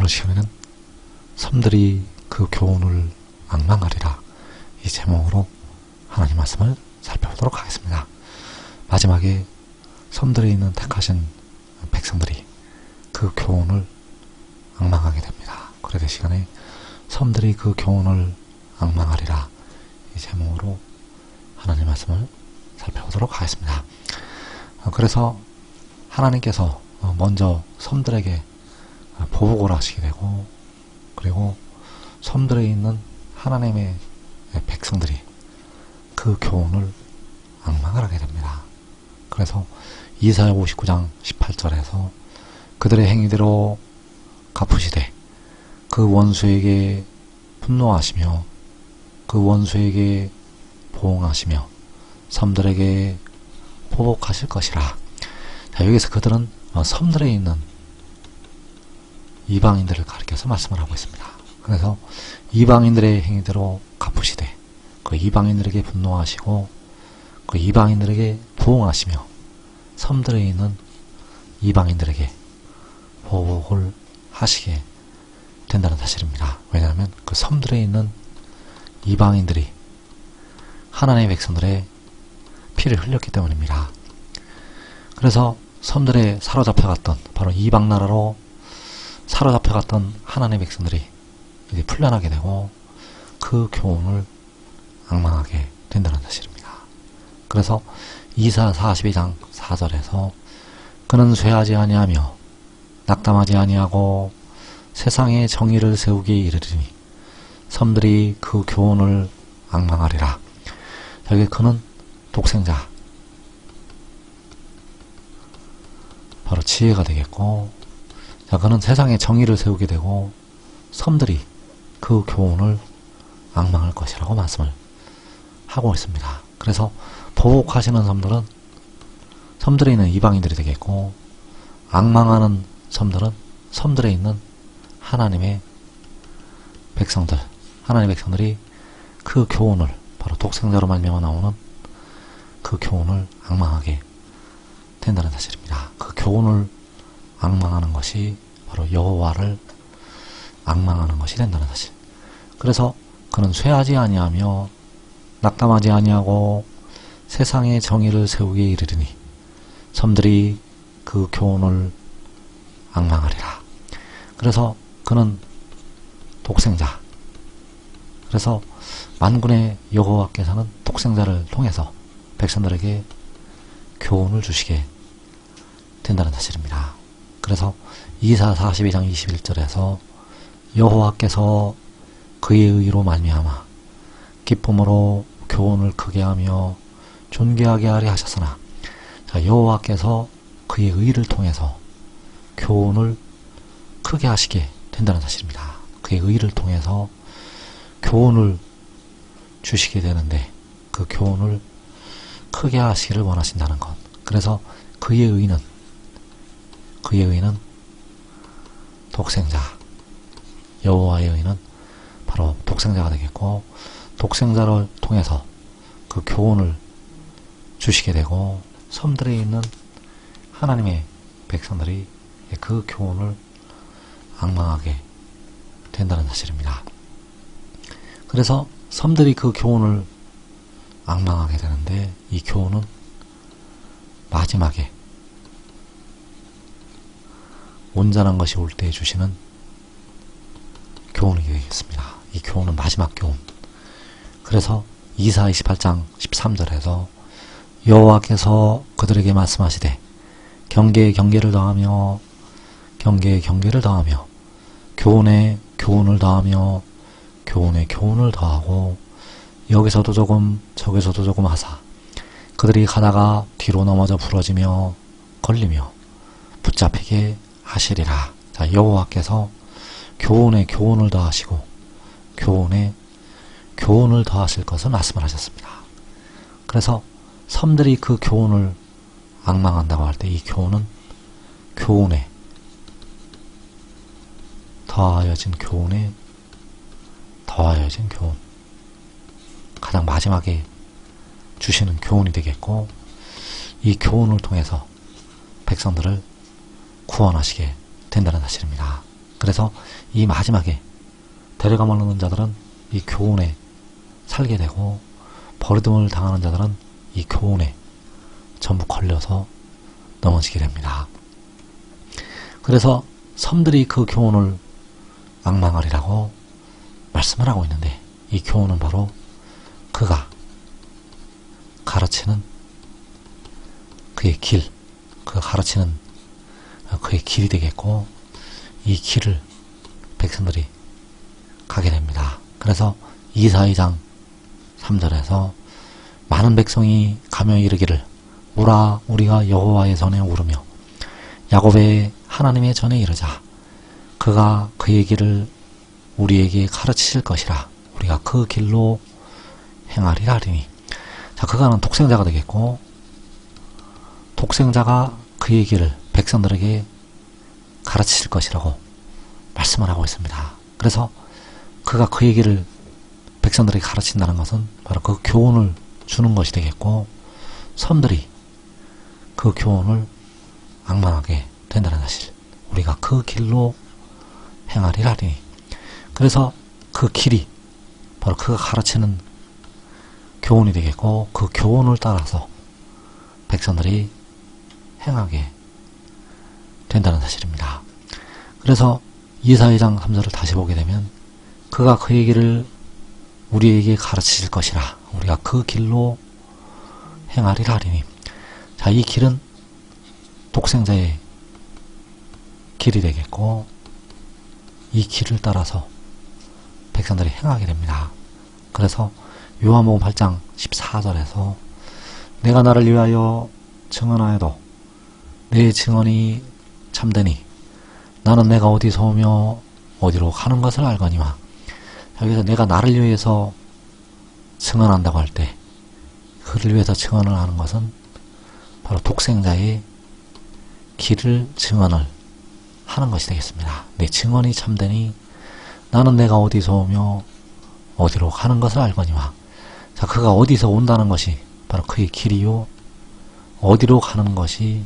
오늘 시간에는 섬들이 그 교훈을 앙망하리라 이 제목으로 하나님 말씀을 살펴보도록 하겠습니다. 마지막에 섬들에 있는 택하신 백성들이 그 교훈을 앙망하게 됩니다. 그래서 시간에 섬들이 그 교훈을 앙망하리라 이 제목으로 하나님 말씀을 살펴보도록 하겠습니다. 그래서 하나님께서 먼저 섬들에게 보복을 하시게 되고, 그리고 섬들에 있는 하나님의 백성들이 그 교훈을 앙망을 하게 됩니다. 그래서 이사야 59장 18절에서 그들의 행위대로 갚으시되 그 원수에게 분노하시며 그 원수에게 보응하시며 섬들에게 보복하실 것이라. 자, 여기서 그들은 섬들에 있는 이방인들을 가리켜서 말씀을 하고 있습니다. 그래서 이방인들의 행위대로 갚으시되 그 이방인들에게 분노하시고 그 이방인들에게 부응하시며 섬들에 있는 이방인들에게 보복을 하시게 된다는 사실입니다. 왜냐하면 그 섬들에 있는 이방인들이 하나님의 백성들의 피를 흘렸기 때문입니다. 그래서 섬들에 사로잡혀갔던, 바로 이방 나라로 사로잡혀갔던 하나님의 백성들이 이제 풀려나게 되고 그 교훈을 앙망하게 된다는 사실입니다. 그래서 이사 42장 4절에서 그는 쇠하지 아니하며 낙담하지 아니하고 세상에 정의를 세우기에 이르리니 섬들이 그 교훈을 앙망하리라. 여기 그는 독생자, 바로 지혜가 되겠고, 자, 그는 세상에 정의를 세우게 되고 섬들이 그 교훈을 앙망할 것이라고 말씀을 하고 있습니다. 그래서 보복하시는 섬들은 섬들에 있는 이방인들이 되겠고, 앙망하는 섬들은 섬들에 있는 하나님의 백성들, 하나님의 백성들이 그 교훈을, 바로 독생자로 말미암아 나오는 그 교훈을 앙망하게 된다는 사실입니다. 그 교훈을 앙망하는 것이 바로 여호와를 앙망하는 것이 된다는 사실. 그래서 그는 쇠하지 아니하며 낙담하지 아니하고 세상의 정의를 세우기에 이르리니 섬들이 그 교훈을 앙망하리라. 그래서 그는 독생자, 그래서 만군의 여호와께서는 독생자를 통해서 백성들에게 교훈을 주시게 된다는 사실입니다. 그래서 이사 42장 21절에서 여호와께서 그의 의로 말미암아 기쁨으로 교훈을 크게 하며 존귀하게 하려 하셨으나, 자, 여호와께서 그의 의를 통해서 교훈을 크게 하시게 된다는 사실입니다. 그의 의를 통해서 교훈을 주시게 되는데 그 교훈을 크게 하시기를 원하신다는 것. 그래서 그의 의는 독생자, 여호와의 의는 바로 독생자가 되겠고, 독생자를 통해서 그 교훈을 주시게 되고 섬들에 있는 하나님의 백성들이 그 교훈을 앙망하게 된다는 사실입니다. 그래서 섬들이 그 교훈을 앙망하게 되는데, 이 교훈은 마지막에 온전한 것이 올 때 주시는 교훈이 되겠습니다. 이 교훈은 마지막 교훈. 그래서 이사 28장 13절에서 여호와께서 그들에게 말씀하시되 경계에 경계를 더하며 경계에 경계를 더하며 교훈에 교훈을 더하며 교훈에 교훈을 더하고 여기서도 조금 저기서도 조금 하사 그들이 가다가 뒤로 넘어져 부러지며 걸리며 붙잡히게 하시리라. 자, 여호와께서 교훈에 교훈을 더하시고 교훈에 교훈을 더하실 것을 말씀을 하셨습니다. 그래서 섬들이 그 교훈을 앙망한다고 할 때 이 교훈은 교훈에 더하여진 교훈에 더하여진 교훈, 가장 마지막에 주시는 교훈이 되겠고, 이 교훈을 통해서 백성들을 구원하시게 된다는 사실입니다. 그래서 이 마지막에 데려가 먹는 자들은 이 교훈에 살게 되고, 버림을 당하는 자들은 이 교훈에 전부 걸려서 넘어지게 됩니다. 그래서 섬들이 그 교훈을 앙망하리라고 말씀을 하고 있는데, 이 교훈은 바로 그가 가르치는 그의 길, 그가 가르치는 그의 길이 되겠고, 이 길을 백성들이 가게 됩니다. 그래서 이사 2장 3절에서 많은 백성이 가며 이르기를 오라 우리가 여호와의 전에 오르며 야곱의 하나님의 전에 이르자. 그가 그의 길을 우리에게 가르치실 것이라. 우리가 그 길로 행하리라 하리니. 자, 그가는 독생자가 되겠고, 독생자가 그의 길을 백성들에게 가르치실 것이라고 말씀을 하고 있습니다. 그래서 그가 그의 길을 백성들에게 가르친다는 것은 바로 그 교훈을 주는 것이 되겠고, 섬들이 그 교훈을 앙망하게 된다는 사실, 우리가 그 길로 행하리라 하리니. 그래서 그 길이 바로 그가 가르치는 교훈이 되겠고, 그 교훈을 따라서 백성들이 행하게 된다는 사실입니다. 그래서 이사 2장 3절을 다시 보게 되면 그가 그의 길을 우리에게 가르치실 것이라. 우리가 그 길로 행하리라 하리니. 자, 이 길은 독생자의 길이 되겠고, 이 길을 따라서 백성들이 행하게 됩니다. 그래서 요한복음 8장 14절에서 내가 나를 위하여 증언하여도 내 증언이 참되니 나는 내가 어디서 오며 어디로 가는 것을 알거니와. 여기서 내가 나를 위해서 증언한다고 할 때, 그를 위해서 증언을 하는 것은 바로 독생자의 길을 증언을 하는 것이 되겠습니다. 내 증언이 참되니 나는 내가 어디서 오며 어디로 가는 것을 알거니와. 자, 그가 어디서 온다는 것이 바로 그의 길이요, 어디로 가는 것이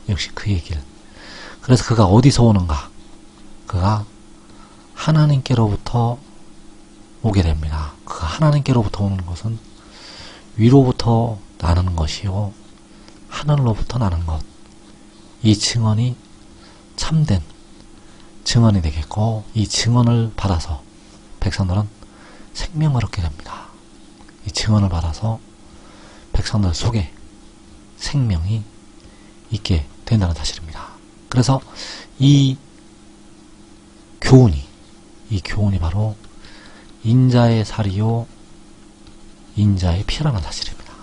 역시 그의 길. 그래서 그가 어디서 오는가? 그가 하나님께로부터 오게 됩니다. 그가 하나님께로부터 오는 것은 위로부터 나는 것이요, 하늘로부터 나는 것. 이 증언이 참된 증언이 되겠고, 이 증언을 받아서 백성들은 생명을 얻게 됩니다. 이 증언을 받아서 백성들 속에 생명이 있게 된다는 사실입니다. 그래서 이 교훈이 바로 인자의 살이요 인자의 피라는 사실입니다.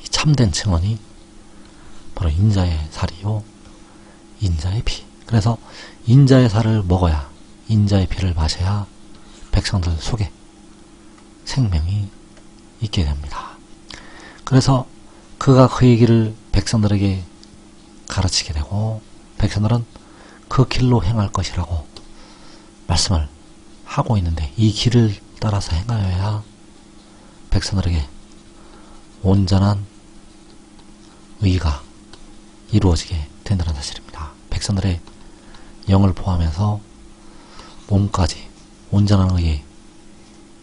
이 참된 증언이 바로 인자의 살이요 인자의 피. 그래서 인자의 살을 먹어야, 인자의 피를 마셔야 백성들 속에 생명이 있게 됩니다. 그래서 그가 그의 길을 백성들에게 가르치게 되고, 백성들은 그 길로 행할 것이라고 말씀을 하고 있는데, 이 길을 따라서 행하여야 백성들에게 온전한 의가 이루어지게 된다는 사실입니다. 백성들의 영을 포함해서 몸까지 온전한 의에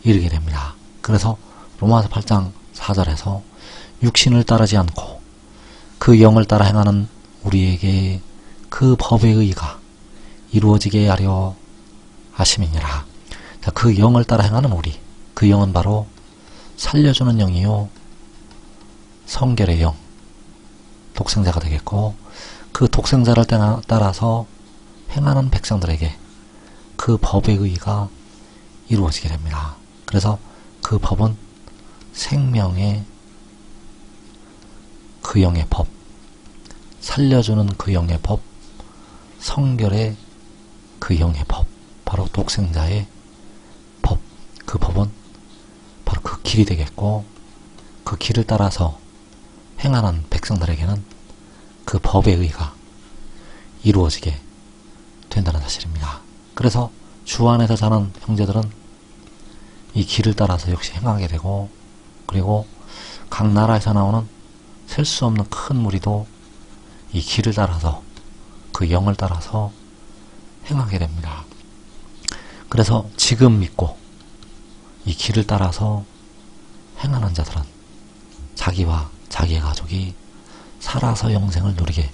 이르게 됩니다. 그래서 로마서 8장 4절에서 육신을 따르지 않고 그 영을 따라 행하는 우리에게 그 법의 의가 이루어지게 하려 하심이니라. 자, 그 영을 따라 행하는 우리, 그 영은 바로 살려주는 영이요 성결의 영, 독생자가 되겠고, 그 독생자를 따라서 행하는 백성들에게 그 법의 의가 이루어지게 됩니다. 그래서 그 법은 생명의 그 영의 법, 살려주는 그 영의 법, 성결의 그 영의 법, 바로 독생자의 법, 그 법은 바로 그 길이 되겠고, 그 길을 따라서 행하는 백성들에게는 그 법의 의가 이루어지게 된다는 사실입니다. 그래서 주 안에서 사는 형제들은 이 길을 따라서 역시 행하게 되고, 그리고 각 나라에서 나오는 셀 수 없는 큰 무리도 이 길을 따라서, 그 영을 따라서 행하게 됩니다. 그래서 지금 믿고 이 길을 따라서 행하는 자들은 자기와 자기의 가족이 살아서 영생을 누리게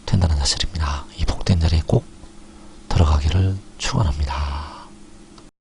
된다는 사실입니다.